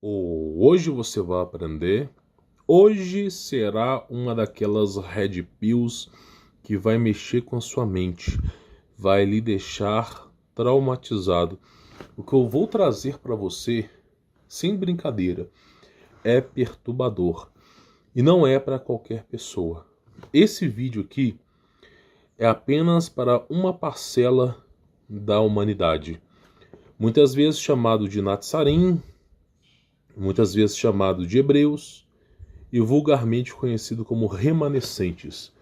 Hoje você vai aprender. Hoje será uma daquelas red pills que vai mexer com a sua mente, vai lhe deixar traumatizado. O que eu vou trazer para você, sem brincadeira, é perturbador e não é para qualquer pessoa. Esse vídeo aqui é apenas para uma parcela da humanidade, muitas vezes chamado de Natsarim, muitas vezes chamado de hebreus e vulgarmente conhecido como remanescentes.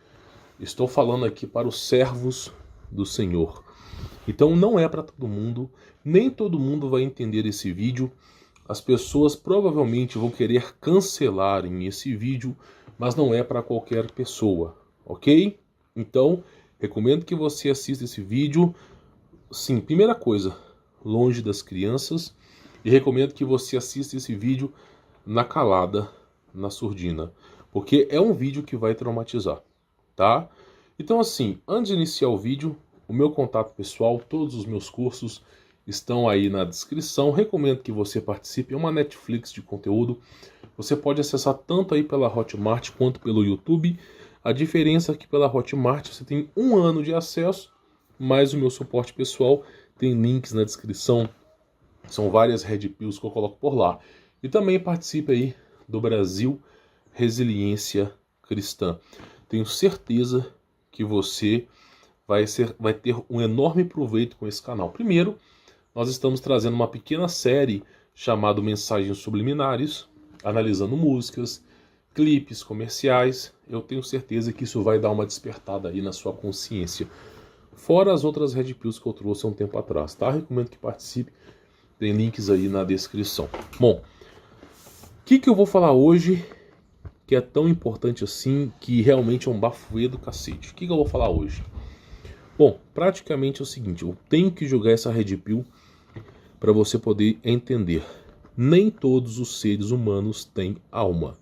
Estou falando aqui para os servos do Senhor. Então não é para todo mundo, nem todo mundo vai entender esse vídeo. As pessoas provavelmente vão querer cancelarem esse vídeo, mas não é para qualquer pessoa, ok? Então, recomendo que você assista esse vídeo. Sim, primeira coisa, longe das crianças. E recomendo que você assista esse vídeo na calada, na surdina, porque é um vídeo que vai traumatizar, tá? Então assim, antes de iniciar o vídeo, o meu contato pessoal, todos os meus cursos estão aí na descrição. Recomendo que você participe, é uma Netflix de conteúdo. Você pode acessar tanto aí pela Hotmart quanto pelo YouTube. A diferença é que pela Hotmart você tem 1 ano de acesso, mas o meu suporte pessoal tem links na descrição. São várias red pills que eu coloco por lá. E também participe aí do Brasil Resiliência Cristã. Tenho certeza que você vai ter um enorme proveito com esse canal. Primeiro, nós estamos trazendo uma pequena série chamada Mensagens Subliminares, analisando músicas, clipes, comerciais. Eu tenho certeza que isso vai dar uma despertada aí na sua consciência. Fora as outras red pills que eu trouxe há um tempo atrás, tá? Recomendo que participe. Tem links aí na descrição. Bom, o que eu vou falar hoje que é tão importante assim, que realmente é um bafuê do cacete? O que eu vou falar hoje? Bom, praticamente é o seguinte, eu tenho que jogar essa red pill para você poder entender. Nem todos os seres humanos têm alma.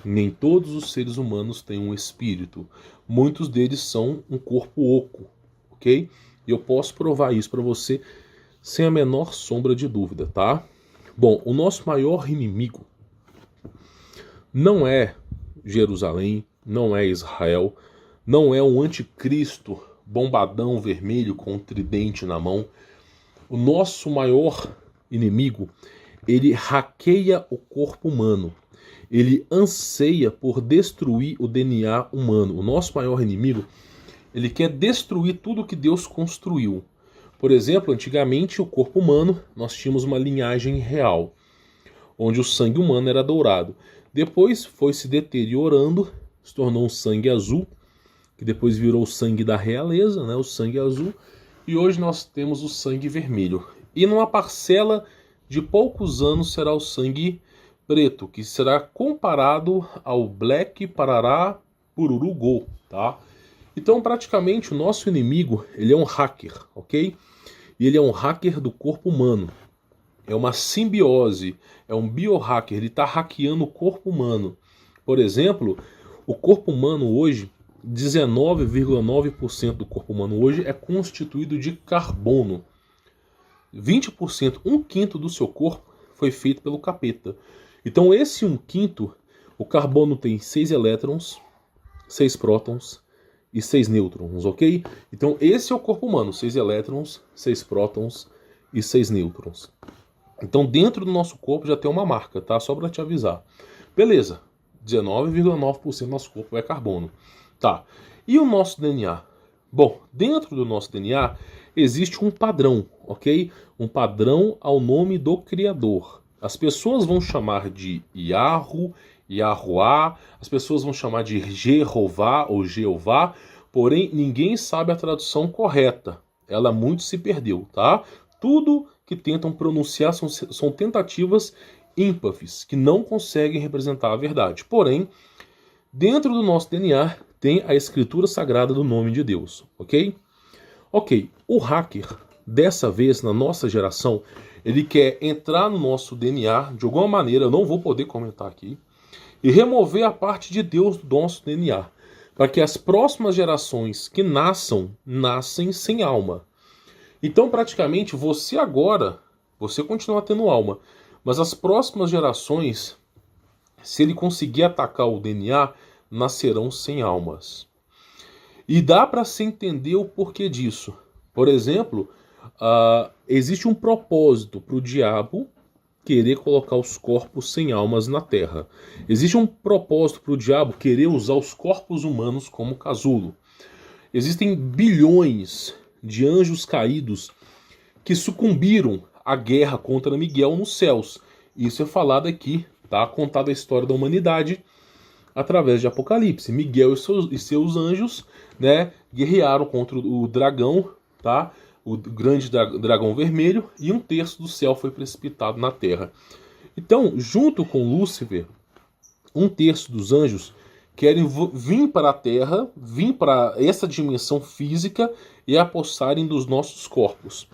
Nem todos os seres humanos têm um espírito. Muitos deles são um corpo oco, ok? E eu posso provar isso para você sem a menor sombra de dúvida, tá? Bom, o nosso maior inimigo não é Jerusalém, não é Israel, não é um anticristo bombadão vermelho com um tridente na mão. O nosso maior inimigo, ele hackeia o corpo humano. Ele anseia por destruir o DNA humano. O nosso maior inimigo, ele quer destruir tudo que Deus construiu. Por exemplo, antigamente o corpo humano, nós tínhamos uma linhagem real, onde o sangue humano era dourado. Depois foi se deteriorando, se tornou um sangue azul, que depois virou o sangue da realeza, né, o sangue azul, e hoje nós temos o sangue vermelho. E numa parcela de poucos anos será o sangue preto, que será comparado ao Black Parará Pururu Go, tá? Então praticamente o nosso inimigo, ele é um hacker, ok? E ele é um hacker do corpo humano. É uma simbiose, é um biohacker, ele está hackeando o corpo humano. Por exemplo, o corpo humano hoje, 19,9% do corpo humano hoje é constituído de carbono. 20%, 1/5 do seu corpo foi feito pelo capeta. Então esse 1/5, o carbono tem 6 elétrons, 6 prótons e 6 nêutrons, ok? Então esse é o corpo humano, 6 elétrons, 6 prótons e 6 nêutrons. Então dentro do nosso corpo já tem uma marca, tá? Só para te avisar. Beleza, 19,9% do nosso corpo é carbono. Tá, e o nosso DNA? Bom, dentro do nosso DNA existe um padrão, ok? Um padrão ao nome do Criador. As pessoas vão chamar de Yahoo, Yahuá, as pessoas vão chamar de Jeová ou Jeová, porém ninguém sabe a tradução correta. Ela muito se perdeu, tá? Tudo que tentam pronunciar são tentativas ímpafes, que não conseguem representar a verdade. Porém, dentro do nosso DNA tem a escritura sagrada do nome de Deus, ok? Ok, o hacker, dessa vez, na nossa geração, ele quer entrar no nosso DNA, de alguma maneira, eu não vou poder comentar aqui, e remover a parte de Deus do nosso DNA, para que as próximas gerações que nascem sem alma. Então, praticamente, você agora, você continua tendo alma, Mas as próximas gerações, se ele conseguir atacar o DNA, nascerão sem almas. E dá para se entender o porquê disso. Por exemplo, existe um propósito para o diabo querer colocar os corpos sem almas na Terra. Existe um propósito para o diabo querer usar os corpos humanos como casulo. Existem bilhões de anjos caídos que sucumbiram à guerra contra Miguel nos céus. Isso é falado aqui, tá? Contada a história da humanidade através de Apocalipse. Miguel e seus anjos, né, guerrearam contra o dragão, tá? O grande dragão vermelho, e 1/3 do céu foi precipitado na terra. Então, junto com Lúcifer, 1/3 dos anjos querem vir para a terra, vir para essa dimensão física e apossarem dos nossos corpos.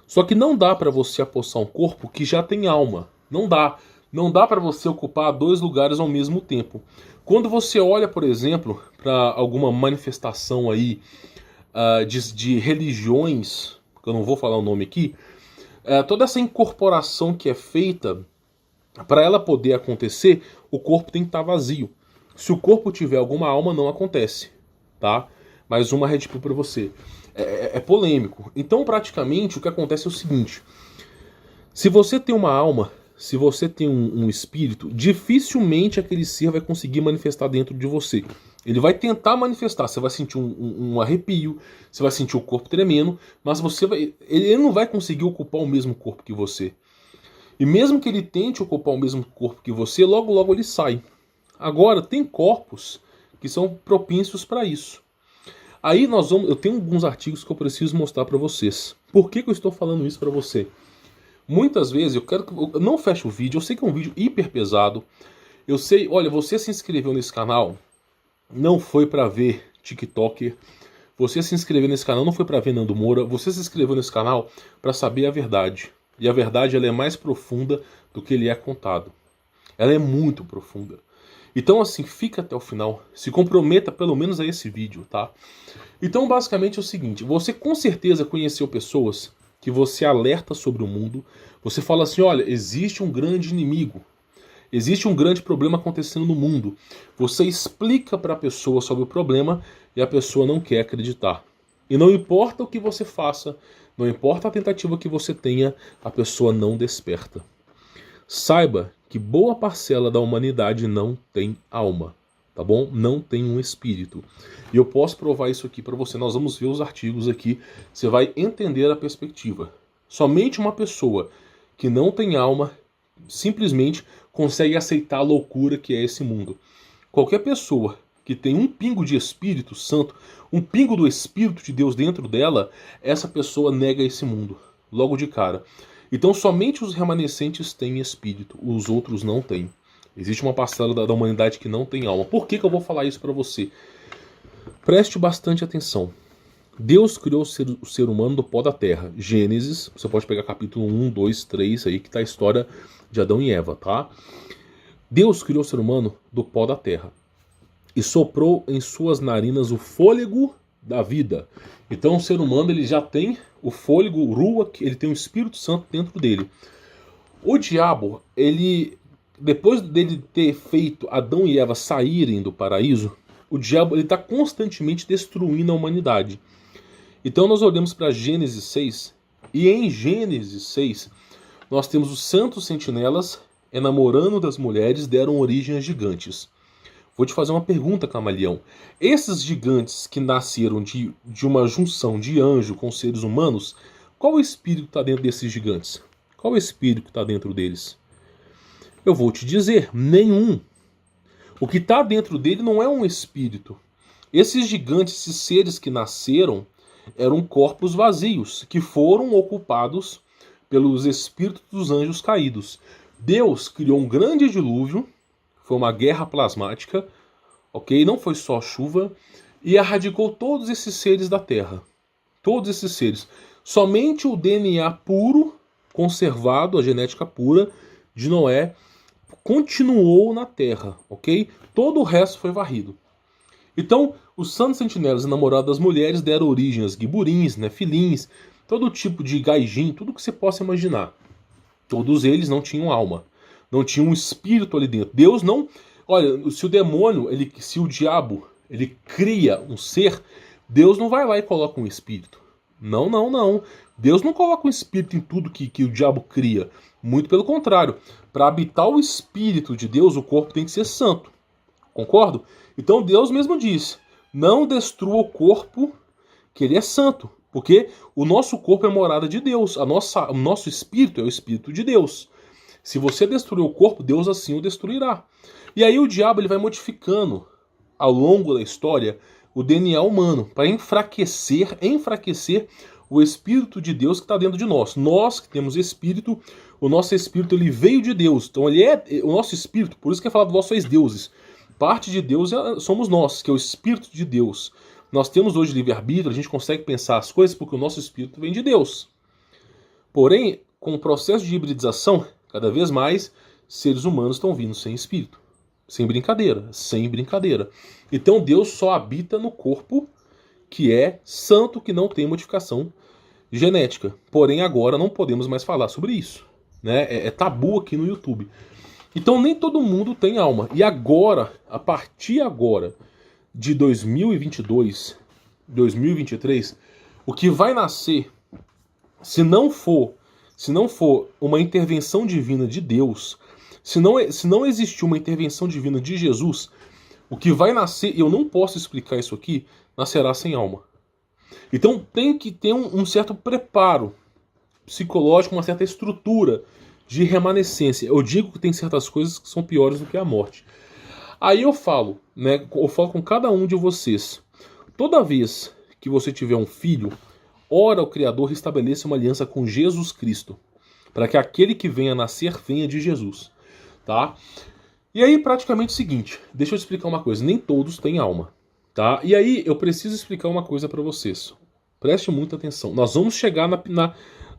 Só que não dá para você apossar um corpo que já tem alma. Não dá. Não dá para você ocupar 2 lugares ao mesmo tempo. Quando você olha, por exemplo, para alguma manifestação aí de religiões, que eu não vou falar o nome aqui, toda essa incorporação que é feita, para ela poder acontecer, o corpo tem que estar vazio. Se o corpo tiver alguma alma, não acontece, tá? Mais uma red pill para você. É polêmico. Então, praticamente, o que acontece é o seguinte: se você tem uma alma, se você tem um espírito, dificilmente aquele ser vai conseguir manifestar dentro de você. Ele vai tentar manifestar, você vai sentir um arrepio, você vai sentir o corpo tremendo, mas ele não vai conseguir ocupar o mesmo corpo que você. E mesmo que ele tente ocupar o mesmo corpo que você, logo logo ele sai. Agora, tem corpos que são propícios para isso. Aí eu tenho alguns artigos que eu preciso mostrar para vocês. Por que eu estou falando isso para você? Muitas vezes eu não feche o vídeo, eu sei que é um vídeo hiper pesado. Eu sei, olha, você se inscreveu nesse canal, não foi para ver TikToker. Você se inscreveu nesse canal não foi para ver Nando Moura. Você se inscreveu nesse canal para saber a verdade. E a verdade, ela é mais profunda do que ele é contado. Ela é muito profunda. Então, assim, fica até o final. Se comprometa pelo menos a esse vídeo, tá? Então, basicamente é o seguinte: você com certeza conheceu pessoas que você alerta sobre o mundo. Você fala assim: olha, existe um grande inimigo. Existe um grande problema acontecendo no mundo. Você explica para a pessoa sobre o problema e a pessoa não quer acreditar. E não importa o que você faça, não importa a tentativa que você tenha, a pessoa não desperta. Saiba que boa parcela da humanidade não tem alma, tá bom? Não tem um espírito. E eu posso provar isso aqui para você. Nós vamos ver os artigos aqui, você vai entender a perspectiva. Somente uma pessoa que não tem alma simplesmente consegue aceitar a loucura que é esse mundo. Qualquer pessoa que tem um pingo de Espírito Santo, um pingo do Espírito de Deus dentro dela, essa pessoa nega esse mundo, logo de cara. Então somente os remanescentes têm espírito, os outros não têm. Existe uma parcela da humanidade que não tem alma. Por que eu vou falar isso para você? Preste bastante atenção. Deus criou o ser humano do pó da terra. Gênesis, você pode pegar capítulo 1, 2, 3, aí que está a história de Adão e Eva, tá? Deus criou o ser humano do pó da terra e soprou em suas narinas o fôlego da vida. Então o ser humano, ele já tem o fôlego, o ruach, ele tem o Espírito Santo dentro dele. O diabo, depois dele ter feito Adão e Eva saírem do paraíso, o diabo está constantemente destruindo a humanidade. Então nós olhamos para Gênesis 6, e em Gênesis 6 nós temos os santos sentinelas, enamorando das mulheres, deram origem a gigantes. Vou te fazer uma pergunta, camaleão. Esses gigantes que nasceram de uma junção de anjo com seres humanos, qual espírito está dentro desses gigantes? Qual espírito está dentro deles? Eu vou te dizer, nenhum. O que está dentro dele não é um espírito. Esses gigantes, esses seres que nasceram, eram corpos vazios, que foram ocupados pelos espíritos dos anjos caídos. Deus criou um grande dilúvio, foi uma guerra plasmática, ok? Não foi só chuva, e erradicou todos esses seres da Terra. Todos esses seres. Somente o DNA puro, conservado, a genética pura de Noé, continuou na Terra, ok? Todo o resto foi varrido. Então, os santos sentinelas enamorados das mulheres deram origem aos guiburins, nefilins, todo tipo de gaijin, tudo que você possa imaginar. Todos eles não tinham alma. Não tinham um espírito ali dentro. Deus não... Olha, se o demônio, se o diabo, ele cria um ser, Deus não vai lá e coloca um espírito. Não, não, não. Deus não coloca um espírito em tudo que o diabo cria. Muito pelo contrário. Para habitar o espírito de Deus, o corpo tem que ser santo. Concordo? Então Deus mesmo diz, não destrua o corpo, que ele é santo. Porque o nosso corpo é morada de Deus. O nosso espírito é o espírito de Deus. Se você destruir o corpo, Deus assim o destruirá. E aí o diabo ele vai modificando, ao longo da história, o DNA humano, para enfraquecer o espírito de Deus que está dentro de nós. Nós que temos espírito, o nosso espírito ele veio de Deus. Então ele é o nosso espírito, por isso que é falado vós sois deuses. Parte de Deus somos nós, que é o espírito de Deus. Nós temos hoje livre-arbítrio, a gente consegue pensar as coisas porque o nosso espírito vem de Deus. Porém, com o processo de hibridização, cada vez mais seres humanos estão vindo sem espírito. Sem brincadeira, sem brincadeira. Então Deus só habita no corpo que é santo, que não tem modificação genética. Porém, agora não podemos mais falar sobre isso. Né? É tabu aqui no YouTube. Então nem todo mundo tem alma. E agora, a partir agora de 2022, 2023, o que vai nascer, se não for uma intervenção divina de Deus, se não existir uma intervenção divina de Jesus, o que vai nascer, eu não posso explicar isso aqui, nascerá sem alma. Então tem que ter um certo preparo psicológico, uma certa estrutura de remanescência. Eu digo que tem certas coisas que são piores do que a morte. Aí eu falo, né, eu falo com cada um de vocês. Toda vez que você tiver um filho, ora o Criador restabeleça uma aliança com Jesus Cristo, para que aquele que venha a nascer venha de Jesus, tá? E aí praticamente o seguinte, deixa eu te explicar uma coisa, nem todos têm alma, tá? E aí eu preciso explicar uma coisa para vocês. Preste muita atenção. Nós vamos chegar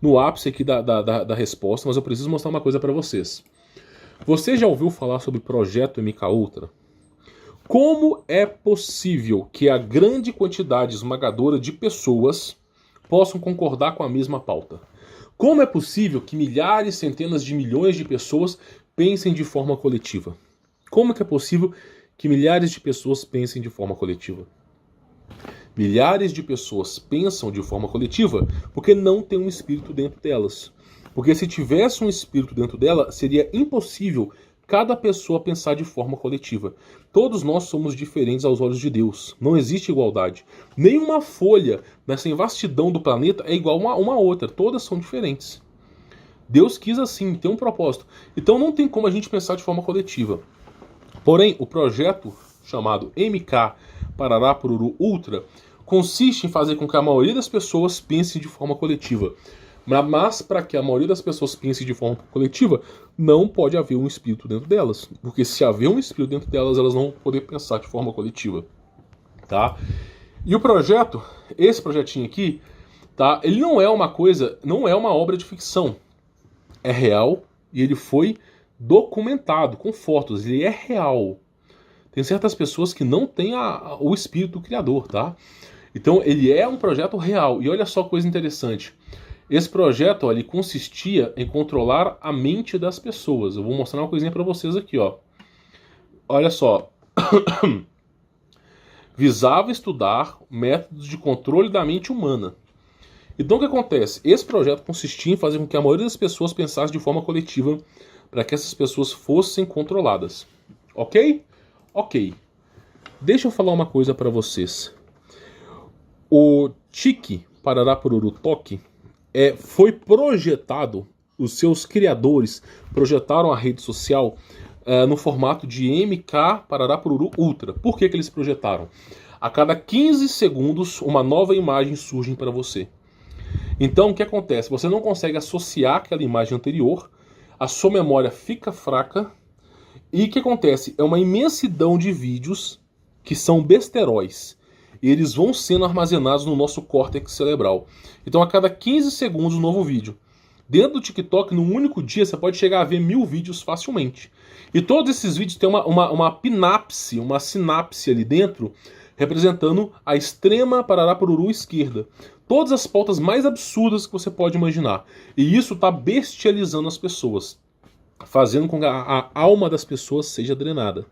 no ápice aqui da resposta, mas eu preciso mostrar uma coisa para vocês. Você já ouviu falar sobre Projeto MKUltra? Como é possível que a grande quantidade esmagadora de pessoas possam concordar com a mesma pauta? Como é possível que milhares, centenas de milhões de pessoas pensem de forma coletiva? Como é possível que milhares de pessoas pensem de forma coletiva? Milhares de pessoas pensam de forma coletiva porque não tem um espírito dentro delas. Porque se tivesse um espírito dentro dela, seria impossível cada pessoa pensar de forma coletiva. Todos nós somos diferentes aos olhos de Deus. Não existe igualdade. Nenhuma folha nessa vastidão do planeta é igual uma outra. Todas são diferentes. Deus quis assim, tem um propósito. Então não tem como a gente pensar de forma coletiva. Porém, o projeto chamado MK Parará Pururu Ultra consiste em fazer com que a maioria das pessoas pense de forma coletiva. Mas para que a maioria das pessoas pense de forma coletiva, não pode haver um espírito dentro delas. Porque se haver um espírito dentro delas, elas não vão poder pensar de forma coletiva. Tá? E o projeto, esse projetinho aqui, tá? Ele não é uma coisa, não é uma obra de ficção. É real e ele foi documentado com fotos. Ele é real. Tem certas pessoas que não têm o espírito criador, tá? Então ele é um projeto real. E olha só que coisa interessante. Esse projeto, ó, ele consistia em controlar a mente das pessoas. Eu vou mostrar uma coisinha para vocês aqui, ó. Olha só. Visava estudar métodos de controle da mente humana. Então o que acontece? Esse projeto consistia em fazer com que a maioria das pessoas pensasse de forma coletiva para que essas pessoas fossem controladas. Ok? Ok. Deixa eu falar uma coisa para vocês. O Tiki Parará Pururu Toque foi projetado, os seus criadores projetaram a rede social no formato de MK Parará Pururu Ultra. Por que eles projetaram? A cada 15 segundos uma nova imagem surge para você. Então o que acontece? Você não consegue associar aquela imagem anterior, a sua memória fica fraca, e o que acontece? É uma imensidão de vídeos que são besteróis. E eles vão sendo armazenados no nosso córtex cerebral. Então a cada 15 segundos um novo vídeo. Dentro do TikTok, num único dia, você pode chegar a ver 1000 vídeos facilmente. E todos esses vídeos têm uma sinapse ali dentro representando a extrema Parará-Pururu esquerda. Todas as pautas mais absurdas que você pode imaginar. E isso está bestializando as pessoas, fazendo com que a alma das pessoas seja drenada.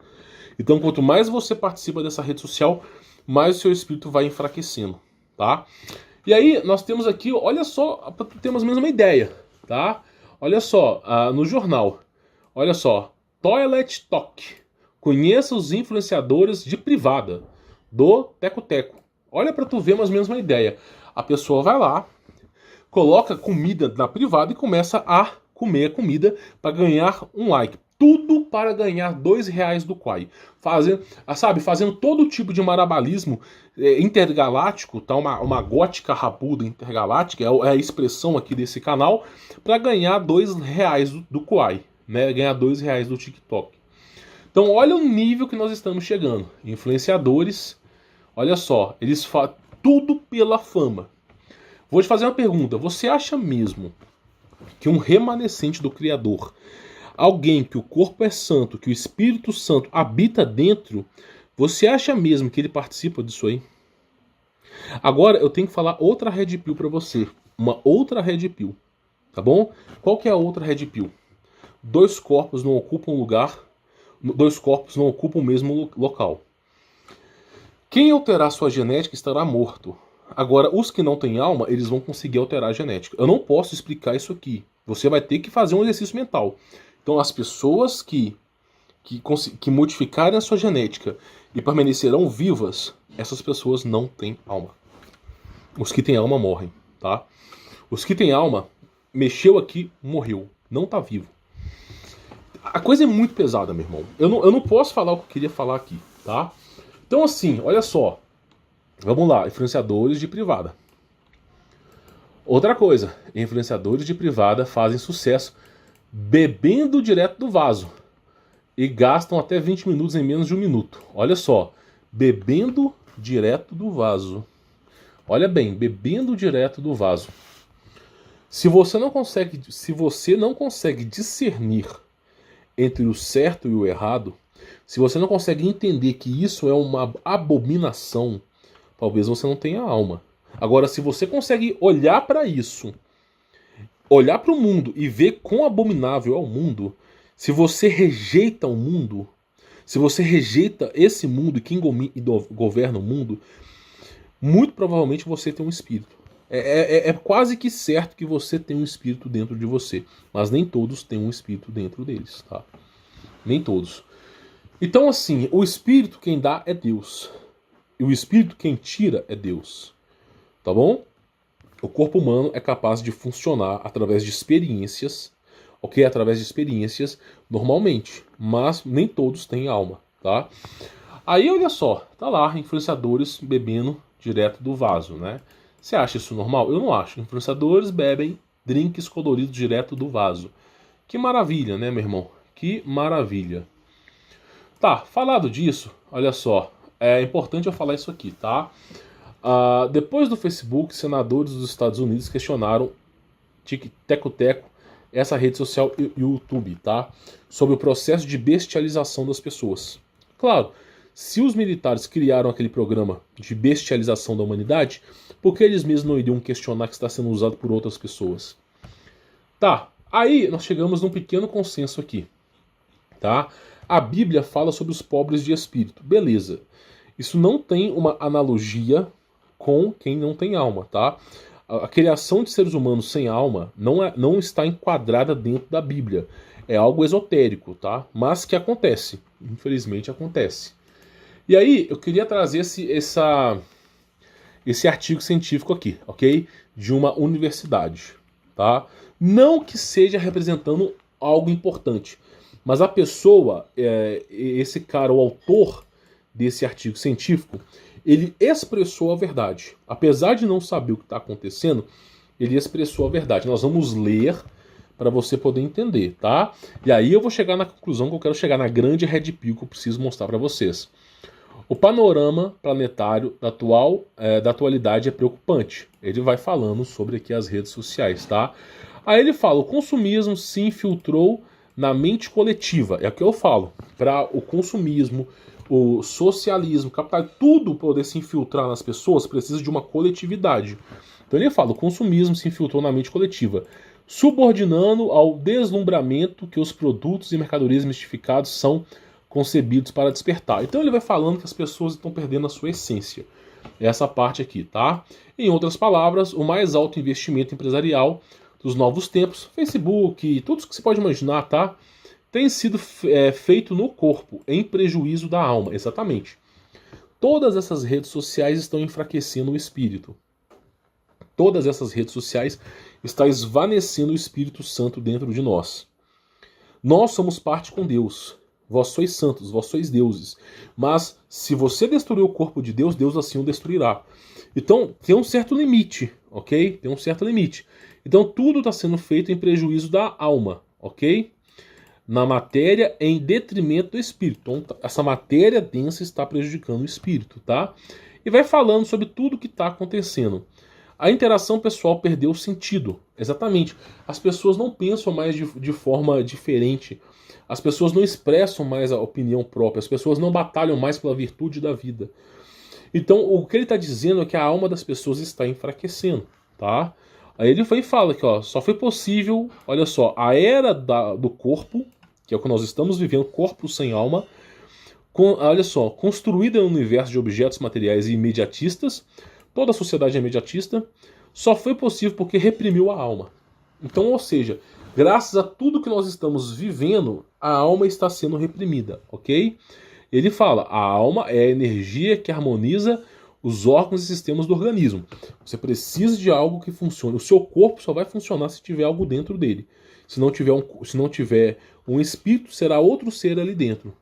Então, quanto mais você participa dessa rede social, mais o seu espírito vai enfraquecendo, tá? E aí, nós temos aqui, olha só, para termos a mesma ideia, tá? Olha só, no jornal, olha só, Toilet Talk. Conheça os influenciadores de privada do Teco Teco. Olha para tu ver mais ou menos uma ideia. A pessoa vai lá, coloca comida na privada e começa a comer a comida para ganhar um like. Tudo para ganhar R$2 do Quai. Fazendo todo tipo de marabalismo intergaláctico, tá? Uma gótica rabuda intergaláctica, é a expressão aqui desse canal, para ganhar R$2 do Quai, né? Ganhar R$2 do TikTok. Então olha o nível que nós estamos chegando. Influenciadores, olha só, eles fazem tudo pela fama. Vou te fazer uma pergunta. Você acha mesmo que um remanescente do Criador, alguém que o corpo é santo, que o Espírito Santo habita dentro, você acha mesmo que ele participa disso aí? Agora eu tenho que falar outra Red Pill para você. Uma outra Red Pill. Tá bom? Qual que é a outra Red Pill? Dois corpos não ocupam lugar. Dois corpos não ocupam o mesmo local. Quem alterar sua genética estará morto. Agora, os que não têm alma, eles vão conseguir alterar a genética. Eu não posso explicar isso aqui. Você vai ter que fazer um exercício mental. Então, as pessoas que modificarem a sua genética e permanecerão vivas, essas pessoas não têm alma. Os que têm alma morrem, tá? Os que têm alma, mexeu aqui, morreu. Não tá vivo. A coisa é muito pesada, meu irmão. Eu não posso falar o que eu queria falar aqui, tá? Então, assim, olha só. Vamos lá, influenciadores de privada. Outra coisa, influenciadores de privada fazem sucesso bebendo direto do vaso e gastam até 20 minutos em menos de 1 minuto. Olha só, bebendo direto do vaso. Olha bem, bebendo direto do vaso. Se você não consegue discernir entre o certo e o errado, se você não consegue entender que isso é uma abominação, talvez você não tenha alma. Agora, se você consegue olhar para isso, olhar para o mundo e ver quão abominável é o mundo, se você rejeita o mundo, se você rejeita esse mundo e quem governa o mundo, muito provavelmente você tem um espírito. É quase que certo que você tem um espírito dentro de você, mas nem todos têm um espírito dentro deles, tá? Nem todos. Então, assim, o espírito quem dá é Deus. E o espírito quem tira é Deus. Tá bom? O corpo humano é capaz de funcionar através de experiências, ok? Através de experiências normalmente, mas nem todos têm alma, tá? Aí, olha só, tá lá, influenciadores bebendo direto do vaso, né? Você acha isso normal? Eu não acho. Influenciadores bebem drinks coloridos direto do vaso. Que maravilha, né, meu irmão? Que maravilha. Tá, falado disso, olha só, é importante eu falar isso aqui, tá? Depois do Facebook, senadores dos Estados Unidos questionaram Teco Teco, essa rede social e o YouTube, tá? Sobre o processo de bestialização das pessoas. Claro, se os militares criaram aquele programa de bestialização da humanidade, por que eles mesmos não iriam questionar que está sendo usado por outras pessoas? Tá, aí nós chegamos num pequeno consenso aqui, tá? A Bíblia fala sobre os pobres de espírito, beleza. Isso não tem uma analogia com quem não tem alma, tá? A criação de seres humanos sem alma não está enquadrada dentro da Bíblia. É algo esotérico, tá? Mas que acontece. Infelizmente acontece. E aí, eu queria trazer esse artigo científico aqui, ok? De uma universidade, tá? Não que seja representando algo importante, mas a pessoa, esse cara, o autor desse artigo científico, ele expressou a verdade. Apesar de não saber o que está acontecendo, ele expressou a verdade. Nós vamos ler para você poder entender, tá? E aí eu vou chegar na conclusão que eu quero chegar na grande Red Pill que eu preciso mostrar para vocês. O panorama planetário da atualidade é preocupante. Ele vai falando sobre aqui as redes sociais, tá? Aí ele fala, o consumismo se infiltrou na mente coletiva. É o que eu falo. Para o consumismo, o socialismo, o capital, tudo poder se infiltrar nas pessoas precisa de uma coletividade. Então ele fala, o consumismo se infiltrou na mente coletiva, subordinando ao deslumbramento que os produtos e mercadorias mistificados são concebidos para despertar. Então ele vai falando que as pessoas estão perdendo a sua essência. Essa parte aqui, tá? Em outras palavras, o mais alto investimento empresarial dos novos tempos, Facebook, tudo que você pode imaginar, tá? Tem sido feito no corpo, em prejuízo da alma, exatamente. Todas essas redes sociais estão enfraquecendo o espírito. Todas essas redes sociais estão esvanecendo o Espírito Santo dentro de nós. Nós somos parte com Deus. Vós sois santos, vós sois deuses. Mas se você destruir o corpo de Deus, Deus assim o destruirá. Então tem um certo limite, ok? Tem um certo limite. Então tudo está sendo feito em prejuízo da alma, ok? Na matéria em detrimento do espírito. Então essa matéria densa está prejudicando o espírito, tá? E vai falando sobre tudo o que está acontecendo. A interação pessoal perdeu o sentido. Exatamente. As pessoas não pensam mais de forma diferente. As pessoas não expressam mais a opinião própria. As pessoas não batalham mais pela virtude da vida. Então, o que ele está dizendo é que a alma das pessoas está enfraquecendo, tá? Aí ele vai e fala que, ó, só foi possível, olha só, a era do corpo, que é o que nós estamos vivendo, corpo sem alma, olha só, construída em um universo de objetos materiais e imediatistas. Toda a sociedade é imediatista, só foi possível porque reprimiu a alma. Então, ou seja, graças a tudo que nós estamos vivendo, a alma está sendo reprimida, ok? Ele fala, a alma é a energia que harmoniza os órgãos e sistemas do organismo. Você precisa de algo que funcione. O seu corpo só vai funcionar se tiver algo dentro dele. Se não tiver um espírito, será outro ser ali dentro.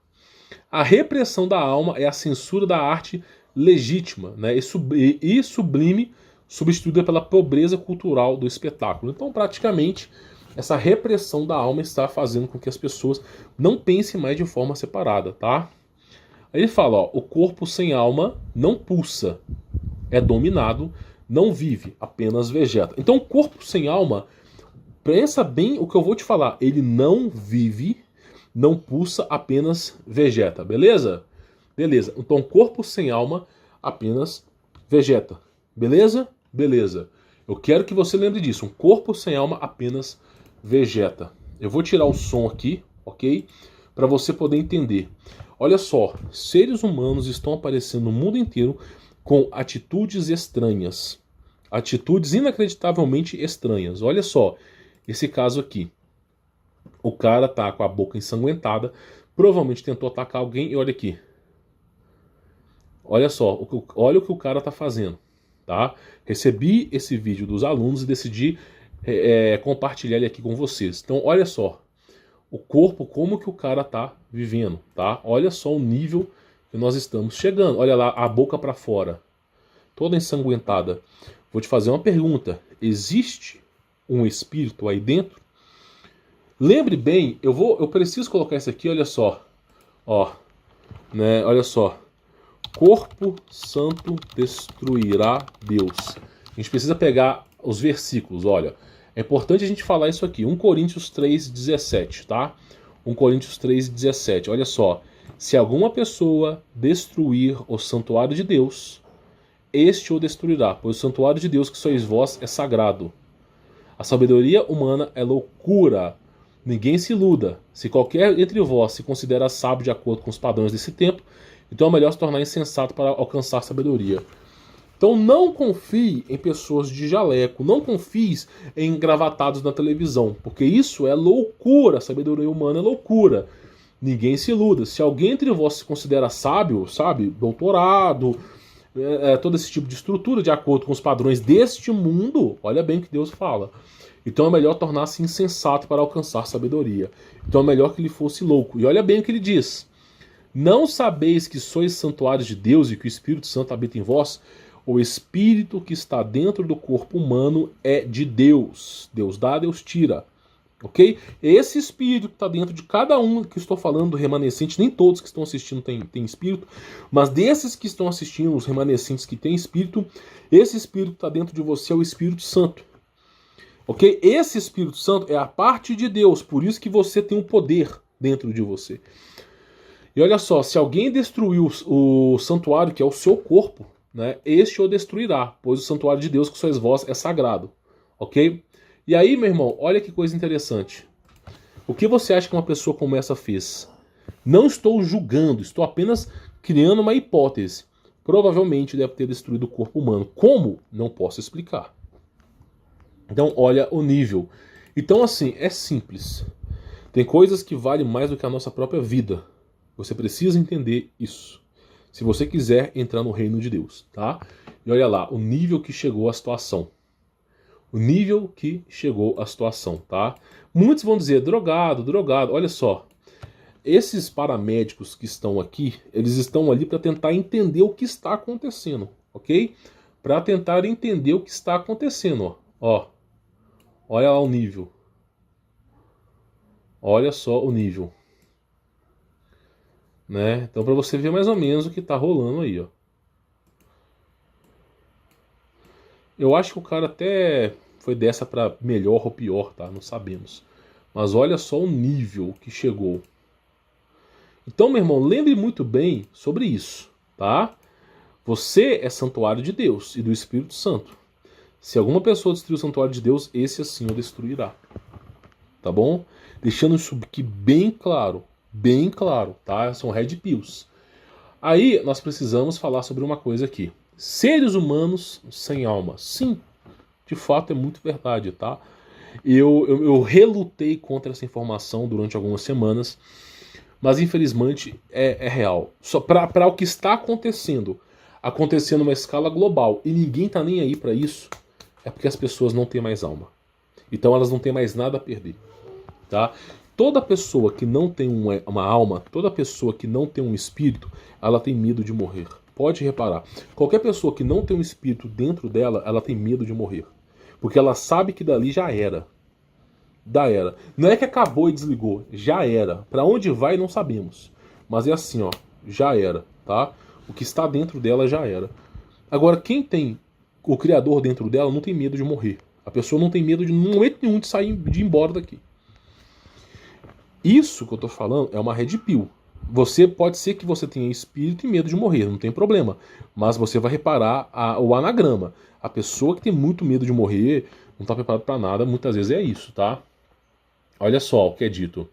A repressão da alma é a censura da arte legítima, né, e sublime, substituída pela pobreza cultural do espetáculo. Então, praticamente, essa repressão da alma está fazendo com que as pessoas não pensem mais de forma separada, tá? Aí ele fala, ó, o corpo sem alma não pulsa, é dominado, não vive, apenas vegeta. Então, o corpo sem alma, pensa bem o que eu vou te falar, ele não vive, não pulsa, apenas vegeta, beleza? Beleza, então corpo sem alma apenas vegeta. Beleza? Beleza. Eu quero que você lembre disso. Um corpo sem alma apenas vegeta. Eu vou tirar o som aqui, ok? Para você poder entender. Olha só, seres humanos estão aparecendo no mundo inteiro com atitudes estranhas. Atitudes inacreditavelmente estranhas. Olha só, esse caso aqui. O cara tá com a boca ensanguentada, provavelmente tentou atacar alguém e olha aqui. Olha só, olha o que o cara tá fazendo, tá? Recebi esse vídeo dos alunos e decidi compartilhar ele aqui com vocês. Então, olha só, o corpo, como que o cara tá vivendo, tá? Olha só o nível que nós estamos chegando. Olha lá, a boca para fora, toda ensanguentada. Vou te fazer uma pergunta. Existe um espírito aí dentro? Lembre bem, eu preciso colocar isso aqui, olha só. Ó, né, olha só. Corpo santo destruirá Deus. A gente precisa pegar os versículos, olha. É importante a gente falar isso aqui. 1 Coríntios 3,17, tá? 1 Coríntios 3,17, olha só. Se alguma pessoa destruir o santuário de Deus, este o destruirá, pois o santuário de Deus que sois vós é sagrado. A sabedoria humana é loucura. Ninguém se iluda. Se qualquer entre vós se considera sábio de acordo com os padrões desse tempo, então é melhor se tornar insensato para alcançar sabedoria. Então não confie em pessoas de jaleco, não confie em engravatados na televisão, porque isso é loucura, a sabedoria humana é loucura. Ninguém se iluda. Se alguém entre vós se considera sábio, sabe, doutorado, todo esse tipo de estrutura de acordo com os padrões deste mundo, olha bem o que Deus fala. Então é melhor tornar-se insensato para alcançar sabedoria. Então é melhor que ele fosse louco. E olha bem o que ele diz. Não sabeis que sois santuários de Deus e que o Espírito Santo habita em vós? O Espírito que está dentro do corpo humano é de Deus. Deus dá, Deus tira. Ok? Esse Espírito que está dentro de cada um que estou falando do remanescente, nem todos que estão assistindo têm Espírito, mas desses que estão assistindo, os remanescentes que têm Espírito, esse Espírito que está dentro de você é o Espírito Santo. Ok? Esse Espírito Santo é a parte de Deus, por isso que você tem um poder dentro de você. E olha só, se alguém destruir o santuário, que é o seu corpo, né, este o destruirá, pois o santuário de Deus que sois vós é sagrado. Ok? E aí, meu irmão, olha que coisa interessante. O que você acha que uma pessoa como essa fez? Não estou julgando, estou apenas criando uma hipótese. Provavelmente deve ter destruído o corpo humano. Como? Não posso explicar. Então, olha o nível. Então, assim, é simples. Tem coisas que valem mais do que a nossa própria vida. Você precisa entender isso. Se você quiser entrar no reino de Deus, tá? E olha lá, o nível que chegou a situação. O nível que chegou a situação, tá? Muitos vão dizer, drogado, drogado. Olha só, esses paramédicos que estão aqui, eles estão ali para tentar entender o que está acontecendo, ok? Para tentar entender o que está acontecendo, ó. Ó, olha lá o nível. Olha só o nível. Né? Então para você ver mais ou menos o que está rolando aí, ó. Eu acho que o cara até foi dessa para melhor ou pior, tá? Não sabemos. Mas olha só o nível que chegou. Então, meu irmão, lembre muito bem sobre isso, tá? Você é santuário de Deus e do Espírito Santo. Se alguma pessoa destruir o santuário de Deus, esse assim o destruirá. Tá bom? Deixando isso aqui bem claro, tá? São red pills. Aí nós precisamos falar sobre uma coisa aqui. Seres humanos sem alma. Sim, de fato é muito verdade, tá? Eu relutei contra essa informação durante algumas semanas, mas infelizmente é real. Só para o que está acontecendo numa escala global, e ninguém tá nem aí para isso, é porque as pessoas não têm mais alma. Então elas não têm mais nada a perder, tá? Toda pessoa que não tem uma alma, toda pessoa que não tem um espírito, ela tem medo de morrer. Pode reparar. Qualquer pessoa que não tem um espírito dentro dela, ela tem medo de morrer. Porque ela sabe que dali já era. Da era. Não é que acabou e desligou. Já era. Para onde vai, não sabemos. Mas é assim, ó. Já era, tá? O que está dentro dela já era. Agora, quem tem o Criador dentro dela não tem medo de morrer. A pessoa não tem medo de, no momento nenhum, de sair, de ir embora daqui. Isso que eu tô falando é uma red pill. Você pode ser que você tenha espírito e medo de morrer, não tem problema. Mas você vai reparar o anagrama. A pessoa que tem muito medo de morrer, não está preparada para nada, muitas vezes é isso, tá? Olha só o que é dito.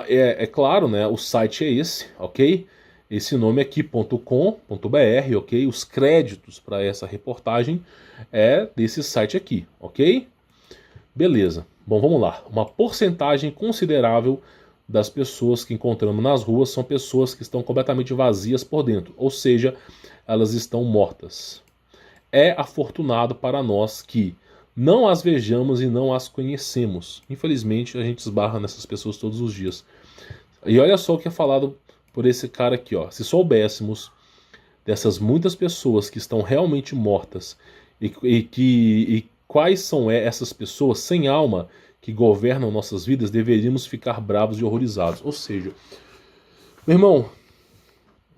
É claro, né? O site é esse, ok? Esse nome aqui, .com.br, ok? Os créditos para essa reportagem é desse site aqui, ok? Beleza. Bom, vamos lá. Uma porcentagem considerável das pessoas que encontramos nas ruas são pessoas que estão completamente vazias por dentro, ou seja, elas estão mortas. É afortunado para nós que não as vejamos e não as conhecemos. Infelizmente, a gente esbarra nessas pessoas todos os dias. E olha só o que é falado por esse cara aqui, ó. Se soubéssemos dessas muitas pessoas que estão realmente mortas e quais são essas pessoas sem alma que governam nossas vidas, deveríamos ficar bravos e horrorizados. Ou seja, meu irmão,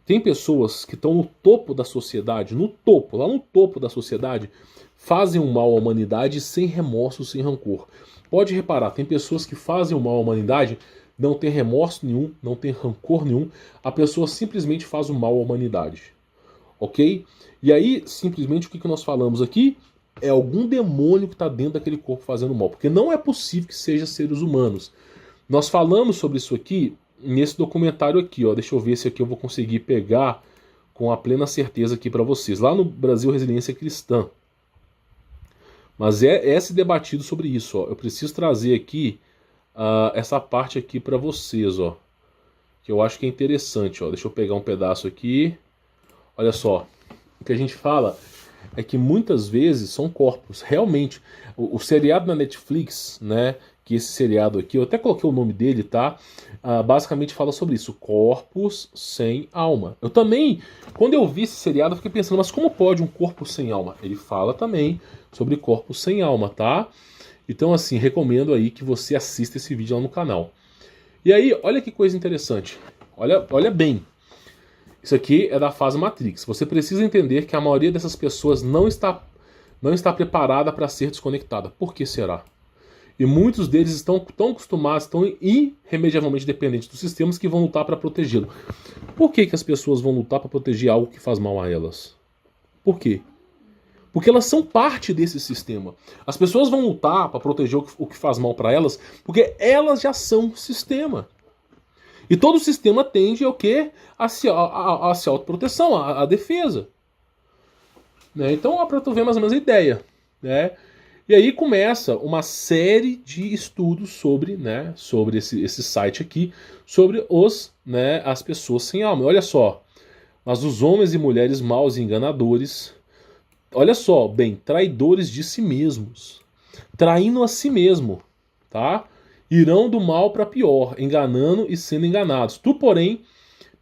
tem pessoas que estão no topo da sociedade, no topo, lá no topo da sociedade, fazem o mal à humanidade sem remorso, sem rancor. Pode reparar, tem pessoas que fazem o mal à humanidade, não tem remorso nenhum, não tem rancor nenhum, a pessoa simplesmente faz o mal à humanidade. Ok? E aí, simplesmente, o que nós falamos aqui? É algum demônio que está dentro daquele corpo fazendo mal. Porque não é possível que seja seres humanos. Nós falamos sobre isso aqui nesse documentário aqui, ó. Deixa eu ver se aqui eu vou conseguir pegar com a plena certeza aqui para vocês. Lá no Brasil Resiliência Cristã. Mas é se debatido sobre isso, ó. Eu preciso trazer aqui essa parte aqui para vocês, ó. Que eu acho que é interessante, ó. Deixa eu pegar um pedaço aqui. Olha só. O que a gente fala é que muitas vezes são corpos. Realmente, o seriado na Netflix, né? Que esse seriado aqui, eu até coloquei o nome dele, tá? Basicamente fala sobre isso, corpos sem alma. Eu também, quando eu vi esse seriado, eu fiquei pensando, mas como pode um corpo sem alma? Ele fala também sobre corpos sem alma, tá? Então, assim, recomendo aí que você assista esse vídeo lá no canal. E aí, olha que coisa interessante. Olha bem. Isso aqui é da fase Matrix. Você precisa entender que a maioria dessas pessoas não está preparada para ser desconectada. Por que será? E muitos deles estão tão acostumados, tão irremediavelmente dependentes dos sistemas que vão lutar para protegê-lo. Por que as pessoas vão lutar para proteger algo que faz mal a elas? Por quê? Porque elas são parte desse sistema. As pessoas vão lutar para proteger o que faz mal para elas, porque elas já são o sistema. E todo sistema tende ao quê? A se autoproteção, a defesa. Né? Então, para tu ver mais ou menos a ideia. Né? E aí começa uma série de estudos sobre, né, sobre esse site aqui, sobre as pessoas sem alma. Olha só, mas os homens e mulheres maus e enganadores, olha só, bem, traidores de si mesmos, traindo a si mesmo, tá? Irão do mal para pior, enganando e sendo enganados. Tu, porém,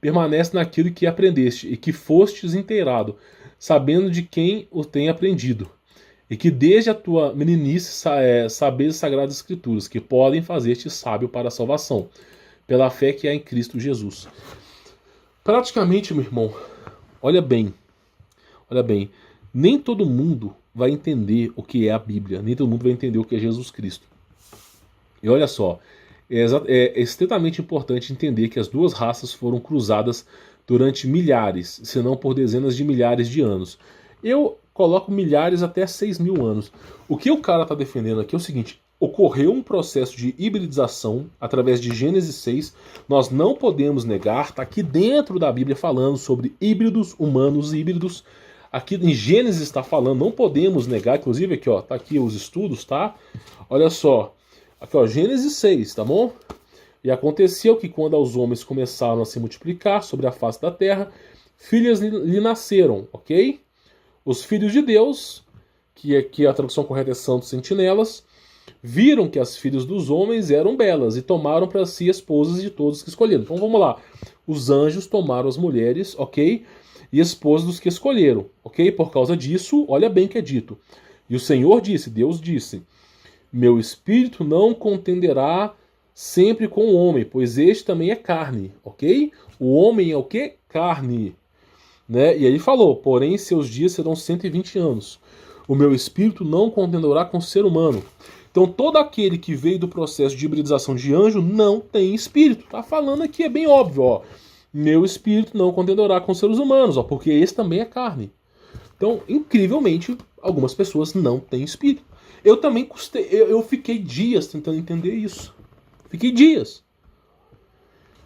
permanece naquilo que aprendeste e que fostes inteirado, sabendo de quem o tem aprendido. E que desde a tua meninice sabes as sagradas escrituras, que podem fazer-te sábio para a salvação, pela fé que há em Cristo Jesus. Praticamente, meu irmão, olha bem, nem todo mundo vai entender o que é a Bíblia, nem todo mundo vai entender o que é Jesus Cristo. E olha só, é extremamente importante entender que as duas raças foram cruzadas durante milhares, se não por dezenas de milhares de anos. Eu coloco milhares até 6.000 anos. O que o cara está defendendo aqui é o seguinte: ocorreu um processo de hibridização através de Gênesis 6. Nós não podemos negar, está aqui dentro da Bíblia falando sobre híbridos, humanos híbridos. Aqui em Gênesis está falando, não podemos negar, inclusive aqui, ó, tá aqui os estudos, tá? Olha só, aqui ó, Gênesis 6, tá bom? E aconteceu que quando os homens começaram a se multiplicar sobre a face da terra, filhas lhe nasceram, ok? Os filhos de Deus, que aqui a tradução correta é santos sentinelas, viram que as filhas dos homens eram belas e tomaram para si esposas de todos que escolheram. Então vamos lá. Os anjos tomaram as mulheres, ok? E esposas dos que escolheram, ok? Por causa disso, olha bem o que é dito. E o Senhor disse, Deus disse, meu espírito não contenderá sempre com o homem, pois este também é carne, ok? O homem é o que? Carne. Né? E ele falou, porém seus dias serão 120 anos. O meu espírito não contenderá com o ser humano. Então todo aquele que veio do processo de hibridização de anjo não tem espírito. Tá falando aqui, é bem óbvio, ó. Meu espírito não contenderá com os seres humanos, ó, porque esse também é carne. Então, incrivelmente, algumas pessoas não têm espírito. Eu também eu fiquei dias tentando entender isso. Fiquei dias.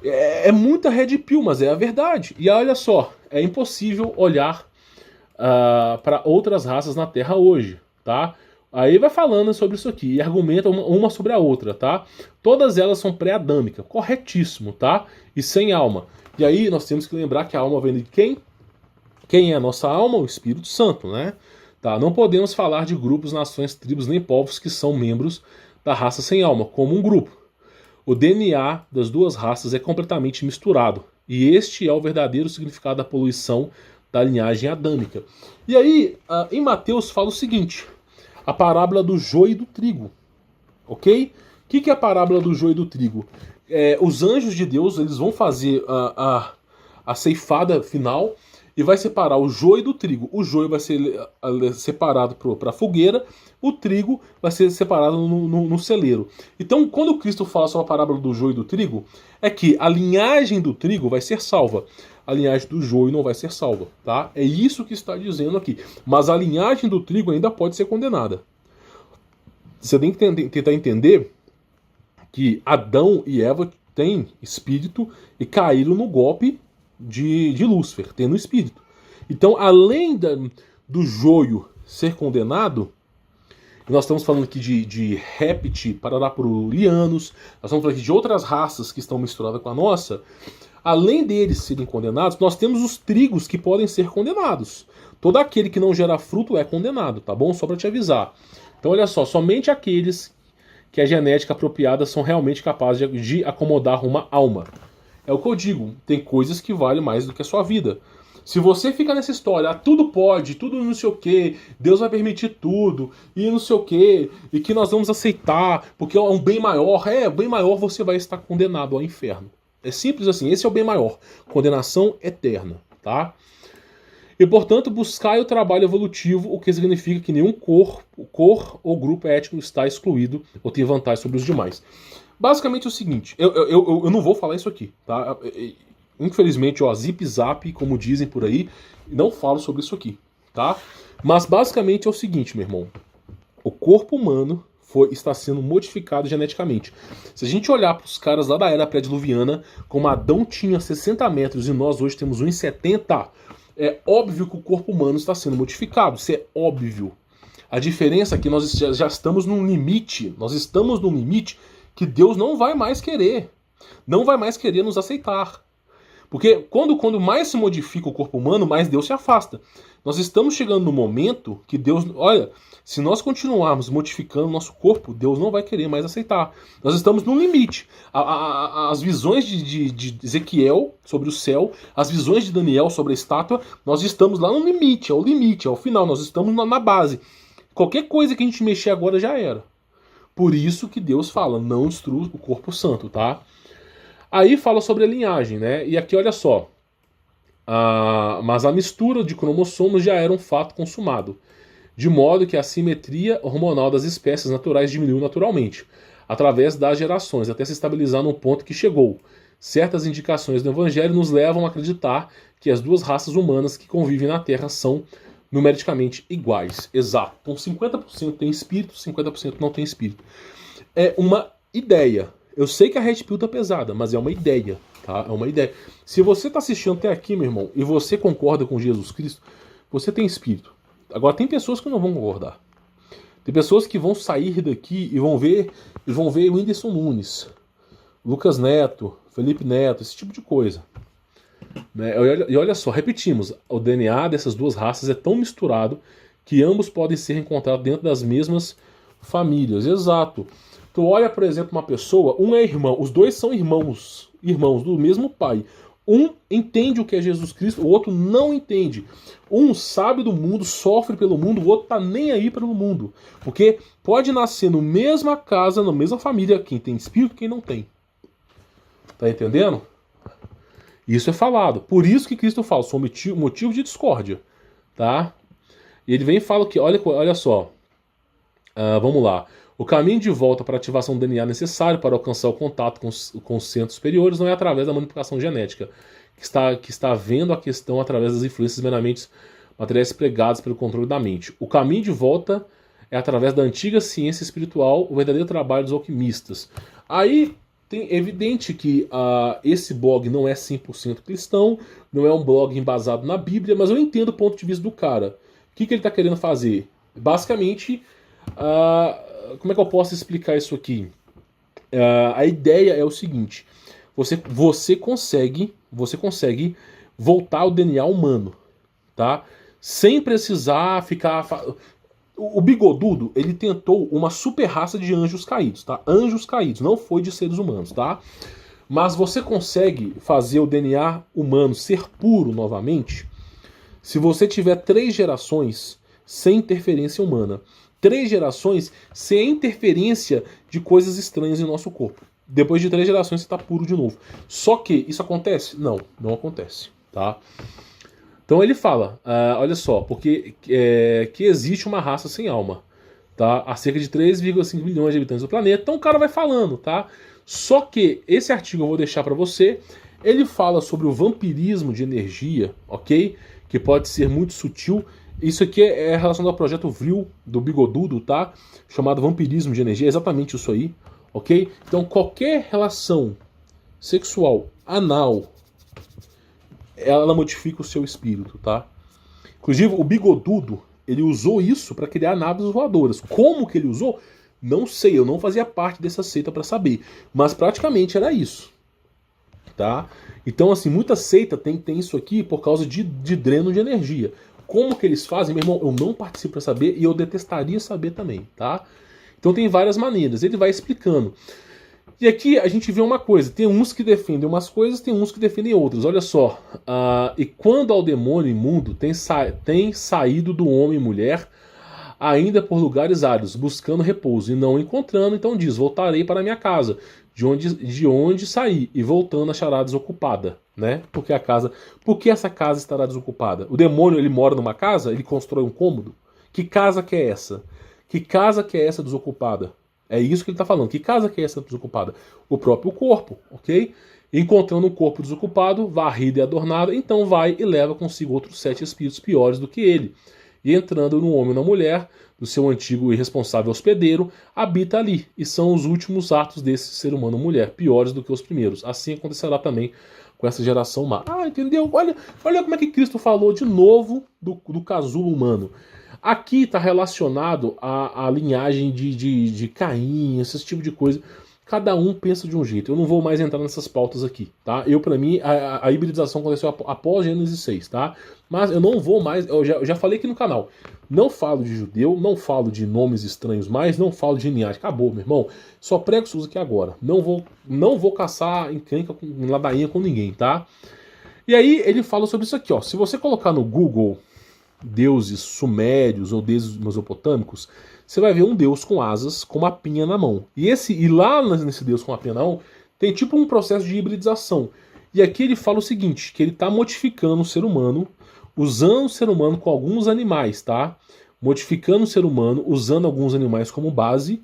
É muita red pill, mas é a verdade. E olha só, é impossível olhar para outras raças na Terra hoje, tá? Aí vai falando sobre isso aqui e argumenta uma sobre a outra, tá? Todas elas são pré-adâmicas, corretíssimo, tá? E sem alma. E aí nós temos que lembrar que a alma vem de quem? Quem é a nossa alma? O Espírito Santo, né? Tá? Não podemos falar de grupos, nações, tribos nem povos que são membros da raça sem alma, como um grupo. O DNA das duas raças é completamente misturado. E este é o verdadeiro significado da poluição da linhagem adâmica. E aí, em Mateus fala o seguinte, a parábola do joio e do trigo. Ok? O que é a parábola do joio e do trigo? Os anjos de Deus, eles vão fazer a ceifada final e vai separar o joio do trigo. O joio vai ser separado para a fogueira, o trigo vai ser separado no celeiro. Então, quando Cristo fala sobre a parábola do joio e do trigo, é que a linhagem do trigo vai ser salva. A linhagem do joio não vai ser salva, tá? É isso que está dizendo aqui. Mas a linhagem do trigo ainda pode ser condenada. Você tem que tentar entender que Adão e Eva têm espírito e caíram no golpe de Lúcifer, tendo espírito. Então, além do joio ser condenado, nós estamos falando aqui de réptil, pararapurulianos, nós estamos falando aqui de outras raças que estão misturadas com a nossa. Além deles serem condenados, nós temos os trigos que podem ser condenados. Todo aquele que não gera fruto é condenado, tá bom? Só para te avisar. Então, olha só, somente aqueles que a genética apropriada são realmente capazes de acomodar uma alma. É o que eu digo, tem coisas que valem mais do que a sua vida. Se você fica nessa história, tudo pode, tudo não sei o que, Deus vai permitir tudo, e não sei o que, e que nós vamos aceitar, porque é um bem maior, o bem maior você vai estar condenado ao inferno. É simples assim, esse é o bem maior, condenação eterna, tá? E, portanto, buscai o trabalho evolutivo, o que significa que nenhum cor ou grupo étnico está excluído ou tem vantagem sobre os demais. Basicamente é o seguinte, eu não vou falar isso aqui, tá? Infelizmente, ó, zip zap, como dizem por aí, não falo sobre isso aqui, tá? Mas basicamente é o seguinte, meu irmão. O corpo humano está sendo modificado geneticamente. Se a gente olhar para os caras lá da era pré-diluviana, como Adão tinha 60 metros e nós hoje temos 1,70, é óbvio que o corpo humano está sendo modificado. Isso é óbvio. A diferença é que nós já estamos num limite. Nós estamos num limite que Deus não vai mais querer. Não vai mais querer nos aceitar. Porque quando mais se modifica o corpo humano, mais Deus se afasta. Nós estamos chegando no momento que Deus... Olha, se nós continuarmos modificando o nosso corpo, Deus não vai querer mais aceitar. Nós estamos no limite. As visões de Ezequiel sobre o céu, as visões de Daniel sobre a estátua, nós estamos lá no limite, é o final, nós estamos na base. Qualquer coisa que a gente mexer agora já era. Por isso que Deus fala, não destrua o corpo santo, tá? Aí fala sobre a linhagem, né? E aqui olha só. Mas a mistura de cromossomos já era um fato consumado, de modo que a simetria hormonal das espécies naturais diminuiu naturalmente, através das gerações, até se estabilizar no ponto que chegou. Certas indicações do Evangelho nos levam a acreditar que as duas raças humanas que convivem na Terra são numericamente iguais. Exato. Então 50% tem espírito, 50% não tem espírito. É uma ideia. Eu sei que a Red Pill tá pesada, mas é uma ideia, tá? É uma ideia. Se você tá assistindo até aqui, meu irmão, e você concorda com Jesus Cristo, você tem espírito. Agora tem pessoas que não vão concordar. Tem pessoas que vão sair daqui e vão ver o Whindersson Nunes, Lucas Neto, Felipe Neto, esse tipo de coisa. Né? E olha só, repetimos, o DNA dessas duas raças é tão misturado que ambos podem ser encontrados dentro das mesmas famílias. Exato. Tu olha, por exemplo, uma pessoa, um é irmão, os dois são irmãos do mesmo pai. Um entende o que é Jesus Cristo, o outro não entende. Um sabe do mundo, sofre pelo mundo, o outro tá nem aí pelo mundo. Porque pode nascer na mesma casa, na mesma família, quem tem espírito e quem não tem. Tá entendendo? Isso é falado. Por isso que Cristo fala, são motivo de discórdia. Tá? E ele vem e fala que, olha só. Vamos lá. O caminho de volta para a ativação do DNA necessário para alcançar o contato com os centros superiores não é através da manipulação genética, que está vendo a questão através das influências meramente materiais pregadas pelo controle da mente. O caminho de volta é através da antiga ciência espiritual, o verdadeiro trabalho dos alquimistas. Aí é evidente que esse blog não é 100% cristão, não é um blog embasado na Bíblia, mas eu entendo o ponto de vista do cara. O que ele está querendo fazer? Basicamente... como é que eu posso explicar isso aqui? A ideia é o seguinte: você consegue voltar ao DNA humano, tá? Sem precisar ficar... O Bigodudo, ele tentou uma super raça de anjos caídos, tá? Anjos caídos, não foi de seres humanos, tá? Mas você consegue fazer o DNA humano ser puro novamente se você tiver 3 gerações sem interferência humana. 3 gerações sem interferência de coisas estranhas em nosso corpo. Depois de 3 gerações você está puro de novo. Só que isso acontece? Não, não acontece. Tá? Então ele fala, olha só, porque que existe uma raça sem alma. Tá? Há cerca de 3,5 bilhões de habitantes do planeta. Então o cara vai falando, tá? Só que esse artigo eu vou deixar para você. Ele fala sobre o vampirismo de energia, ok? Que pode ser muito sutil. Isso aqui é relacionado ao projeto Vril do Bigodudo, tá? Chamado vampirismo de energia, é exatamente isso aí, ok? Então qualquer relação sexual anal, ela modifica o seu espírito, tá? Inclusive o Bigodudo, ele usou isso para criar naves voadoras. Como que ele usou? Não sei, eu não fazia parte dessa seita para saber, mas praticamente era isso, tá? Então assim, muita seita tem isso aqui por causa de dreno de energia. Como que eles fazem, meu irmão, eu não participo para saber e eu detestaria saber também, tá? Então tem várias maneiras, ele vai explicando. E aqui a gente vê uma coisa, tem uns que defendem umas coisas, tem uns que defendem outras, olha só. E quando ao demônio imundo tem saído do homem e mulher, ainda por lugares áridos, buscando repouso e não encontrando, então diz, voltarei para minha casa. de onde sair e voltando achará desocupada, né? Por que essa casa estará desocupada? O demônio, ele mora numa casa, ele constrói um cômodo. Que casa que é essa? Que casa que é essa desocupada? É isso que ele está falando. Que casa que é essa desocupada? O próprio corpo, ok? Encontrando um corpo desocupado, varrido e adornado, então vai e leva consigo outros 7 espíritos piores do que ele. E entrando no homem e na mulher, do seu antigo e irresponsável hospedeiro, habita ali. E são os últimos atos desse ser humano mulher, piores do que os primeiros. Assim acontecerá também com essa geração má. Ah, entendeu? Olha como é que Cristo falou de novo do casulo humano. Aqui está relacionado à linhagem de Caim, esse tipo de coisa. Cada um pensa de um jeito. Eu não vou mais entrar nessas pautas aqui, tá? Para mim, a hibridização aconteceu após Gênesis 6, tá? Mas eu não vou mais, eu já falei aqui no canal, não falo de judeu, não falo de nomes estranhos mais, não falo de linhagem. Acabou, meu irmão. Só prego isso aqui agora. Não vou caçar encrenca com ladainha com ninguém, tá? E aí ele fala sobre isso aqui, ó. Se você colocar no Google deuses sumérios ou deuses mesopotâmicos, você vai ver um deus com asas, com uma pinha na mão. E lá nesse deus com uma pinha na mão, tem tipo um processo de hibridização. E aqui ele fala o seguinte, que ele está modificando o ser humano, usando o ser humano com alguns animais, tá? Modificando o ser humano, usando alguns animais como base,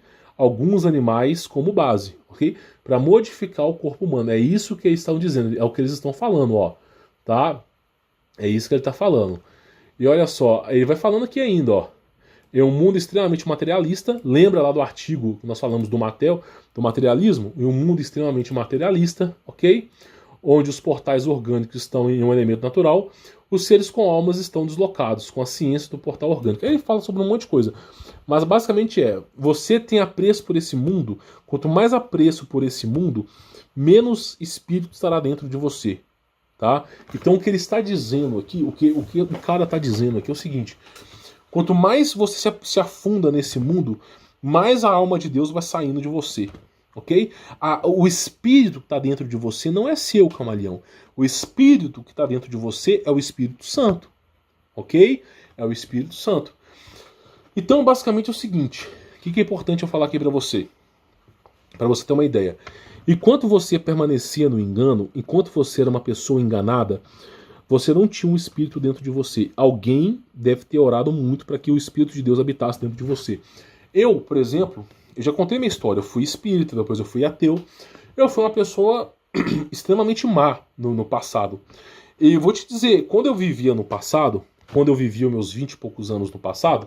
ok? Para modificar o corpo humano. É isso que eles estão dizendo, é o que eles estão falando, ó, tá? É isso que ele está falando. E olha só, ele vai falando aqui ainda, ó. É um mundo extremamente materialista. Lembra lá do artigo que nós falamos do Mattel, do materialismo? E um mundo extremamente materialista, ok? Onde os portais orgânicos estão em um elemento natural, os seres com almas estão deslocados, com a ciência do portal orgânico. Aí ele fala sobre um monte de coisa. Mas basicamente você tem apreço por esse mundo, quanto mais apreço por esse mundo, menos espírito estará dentro de você. Tá? Então o que ele está dizendo aqui, o que o cara está dizendo aqui é o seguinte: quanto mais você se afunda nesse mundo, mais a alma de Deus vai saindo de você, ok? O espírito que está dentro de você não é seu, camaleão. O espírito que está dentro de você é o Espírito Santo, ok? É o Espírito Santo. Então basicamente é o seguinte, o que é importante eu falar aqui para você ter uma ideia. Enquanto você permanecia no engano, enquanto você era uma pessoa enganada, você não tinha um espírito dentro de você. Alguém deve ter orado muito para que o Espírito de Deus habitasse dentro de você. Eu, por exemplo, eu já contei minha história. Eu fui espírita, depois eu fui ateu. Eu fui uma pessoa extremamente má no passado. E vou te dizer, quando eu vivia no passado, quando eu vivia meus 20 e poucos anos no passado,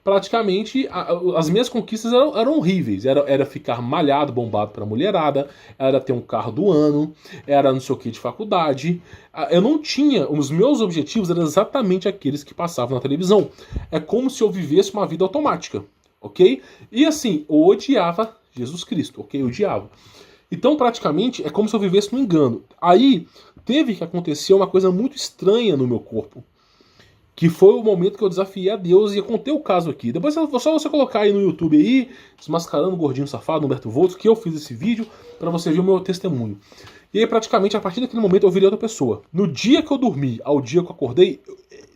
praticamente as minhas conquistas eram horríveis. Era ficar malhado, bombado pra mulherada, era ter um carro do ano, era não sei o que de faculdade. Eu não tinha, os meus objetivos eram exatamente aqueles que passavam na televisão. É como se eu vivesse uma vida automática, ok? E assim, eu odiava Jesus Cristo, ok? Eu odiava. Então praticamente é como se eu vivesse no engano. Aí teve que acontecer uma coisa muito estranha no meu corpo, que foi o momento que eu desafiei a Deus, e eu contei o caso aqui. Depois é só você colocar aí no YouTube aí, Desmascarando o Gordinho Safado, Humberto Volto, que eu fiz esse vídeo, para você ver o meu testemunho. E aí praticamente, a partir daquele momento, eu virei outra pessoa. No dia que eu dormi, ao dia que eu acordei,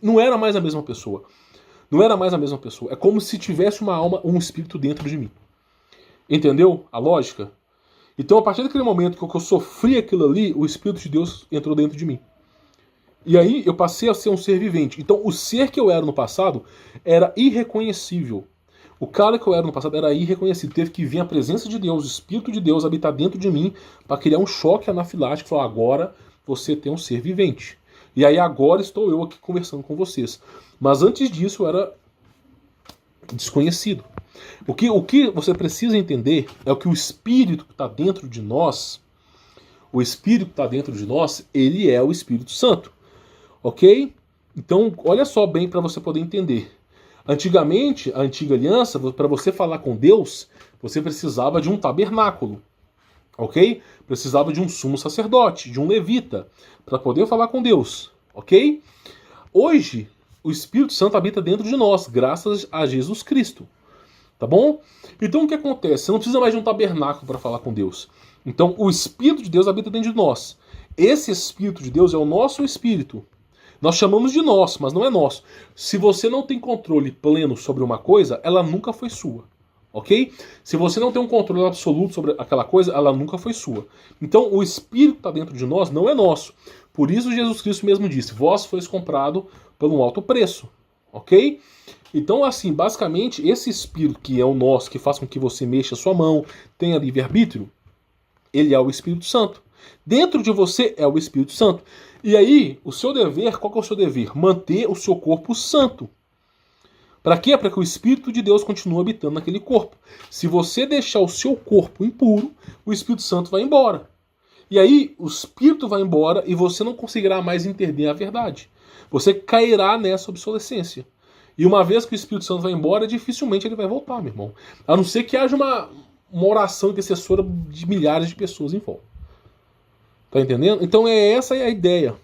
não era mais a mesma pessoa. Não era mais a mesma pessoa. É como se tivesse uma alma, um espírito dentro de mim. Entendeu a lógica? Então, a partir daquele momento que eu sofri aquilo ali, o Espírito de Deus entrou dentro de mim. E aí eu passei a ser um ser vivente. Então o ser que eu era no passado era irreconhecível. O cara que eu era no passado era irreconhecível. Teve que vir a presença de Deus, o Espírito de Deus habitar dentro de mim para criar um choque anafilático. Falar, agora você tem um ser vivente. E aí agora estou eu aqui conversando com vocês. Mas antes disso eu era desconhecido. O que você precisa entender é que o Espírito que está dentro de nós, o Espírito que está dentro de nós, ele é o Espírito Santo. Ok? Então, olha só bem para você poder entender. Antigamente, a antiga aliança, para você falar com Deus, você precisava de um tabernáculo. Ok? Precisava de um sumo sacerdote, de um levita, para poder falar com Deus. Ok? Hoje, o Espírito Santo habita dentro de nós, graças a Jesus Cristo. Tá bom? Então o que acontece? Você não precisa mais de um tabernáculo para falar com Deus. Então o Espírito de Deus habita dentro de nós. Esse Espírito de Deus é o nosso Espírito. Nós chamamos de nosso, mas não é nosso. Se você não tem controle pleno sobre uma coisa, ela nunca foi sua. ok? Se você não tem um controle absoluto sobre aquela coisa, ela nunca foi sua. Então o espírito que está dentro de nós não é nosso. Por isso Jesus Cristo mesmo disse, vós sois comprado por um alto preço, ok? Então assim, basicamente, esse espírito que é o nosso, que faz com que você mexa a sua mão, tenha livre-arbítrio, ele é o Espírito Santo. Dentro de você é o Espírito Santo. E aí, o seu dever, qual que é o seu dever? Manter o seu corpo santo. Para quê? Para que o Espírito de Deus continue habitando naquele corpo. Se você deixar o seu corpo impuro, o Espírito Santo vai embora. E aí, o Espírito vai embora e você não conseguirá mais entender a verdade. Você cairá nessa obsolescência. E uma vez que o Espírito Santo vai embora, dificilmente ele vai voltar, meu irmão. A não ser que haja uma oração intercessora de milhares de pessoas em volta. Tá entendendo? Então essa é a ideia.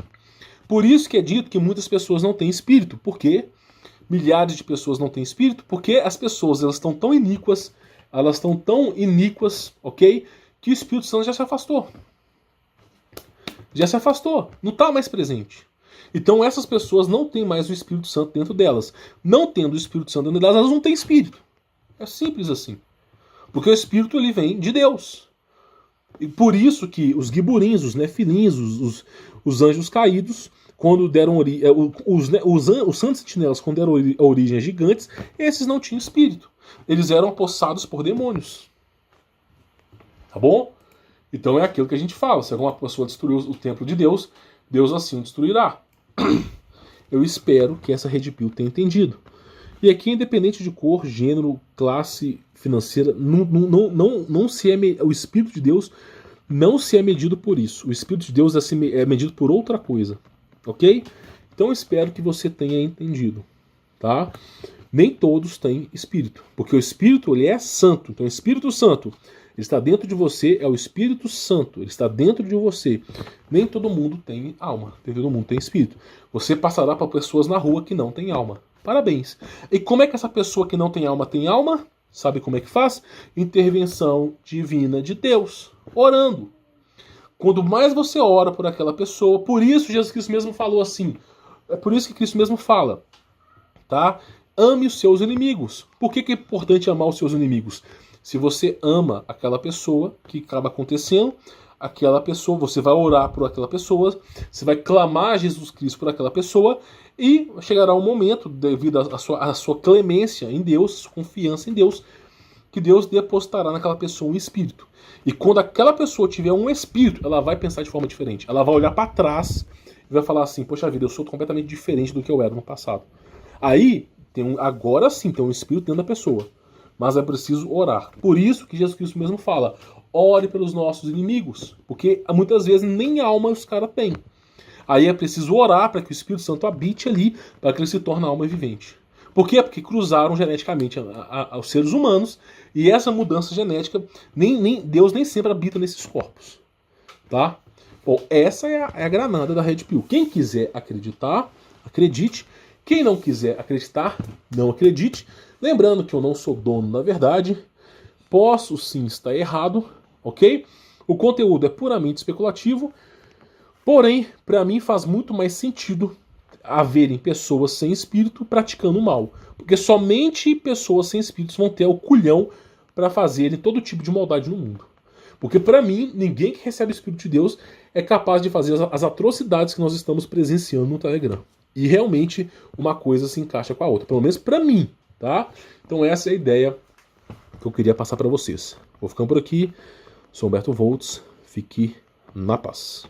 Por isso que é dito que muitas pessoas não têm espírito. Por quê? Milhares de pessoas não têm espírito, porque as pessoas elas estão tão iníquas, ok? Que o Espírito Santo já se afastou. Já se afastou. Não está mais presente. Então essas pessoas não têm mais o Espírito Santo dentro delas. Não tendo o Espírito Santo dentro delas, elas não têm espírito. É simples assim. Porque o Espírito ele vem de Deus. E por isso que os guiburins, os nefilins, os anjos caídos, quando deram origem, os santos sentinelas, quando deram origem a gigantes, esses não tinham espírito. Eles eram apossados por demônios. Tá bom? Então é aquilo que a gente fala. Se alguma pessoa destruir o templo de Deus, Deus assim o destruirá. Eu espero que essa Red Pill tenha entendido. E aqui, independente de cor, gênero, classe financeira, o Espírito de Deus não se é medido por isso. O Espírito de Deus é medido por outra coisa. Ok? Então eu espero que você tenha entendido. Tá? Nem todos têm Espírito. Porque o Espírito ele é santo. Então o Espírito Santo ele está dentro de você, é o Espírito Santo. Ele está dentro de você. Nem todo mundo tem alma. Nem todo mundo tem Espírito. Você passará para pessoas na rua que não têm alma. Parabéns. E como é que essa pessoa que não tem alma tem alma? Sabe como é que faz? Intervenção divina de Deus. Orando. Quando mais você ora por aquela pessoa, por isso Jesus Cristo mesmo falou assim. É por isso que Cristo mesmo fala. Tá? Ame os seus inimigos. Por que é importante amar os seus inimigos? Se você ama aquela pessoa, que acaba acontecendo, aquela pessoa, você vai orar por aquela pessoa, você vai clamar a Jesus Cristo por aquela pessoa, e chegará um momento, devido à sua clemência em Deus, confiança em Deus, que Deus depositará naquela pessoa um espírito. E quando aquela pessoa tiver um espírito, ela vai pensar de forma diferente. Ela vai olhar para trás e vai falar assim, poxa vida, eu sou completamente diferente do que eu era no passado. Aí, agora sim, tem um espírito dentro da pessoa. Mas é preciso orar. Por isso que Jesus Cristo mesmo fala, ore pelos nossos inimigos. Porque muitas vezes nem alma os caras têm. Aí é preciso orar para que o Espírito Santo habite ali, para que ele se torne alma vivente. Por quê? Porque cruzaram geneticamente aos seres humanos, e essa mudança genética, Deus nem sempre habita nesses corpos. Tá? Bom, essa é a granada da Red Pill. Quem quiser acreditar, acredite. Quem não quiser acreditar, não acredite. Lembrando que eu não sou dono da verdade, posso sim estar errado, ok? O conteúdo é puramente especulativo, porém, para mim faz muito mais sentido haverem pessoas sem espírito praticando mal, porque somente pessoas sem espíritos vão ter o culhão para fazerem todo tipo de maldade no mundo. Porque para mim, ninguém que recebe o Espírito de Deus é capaz de fazer as atrocidades que nós estamos presenciando no Telegram. E realmente uma coisa se encaixa com a outra, pelo menos para mim, tá? Então essa é a ideia que eu queria passar para vocês. Vou ficando por aqui. Sou Humberto Volts. Fique na paz.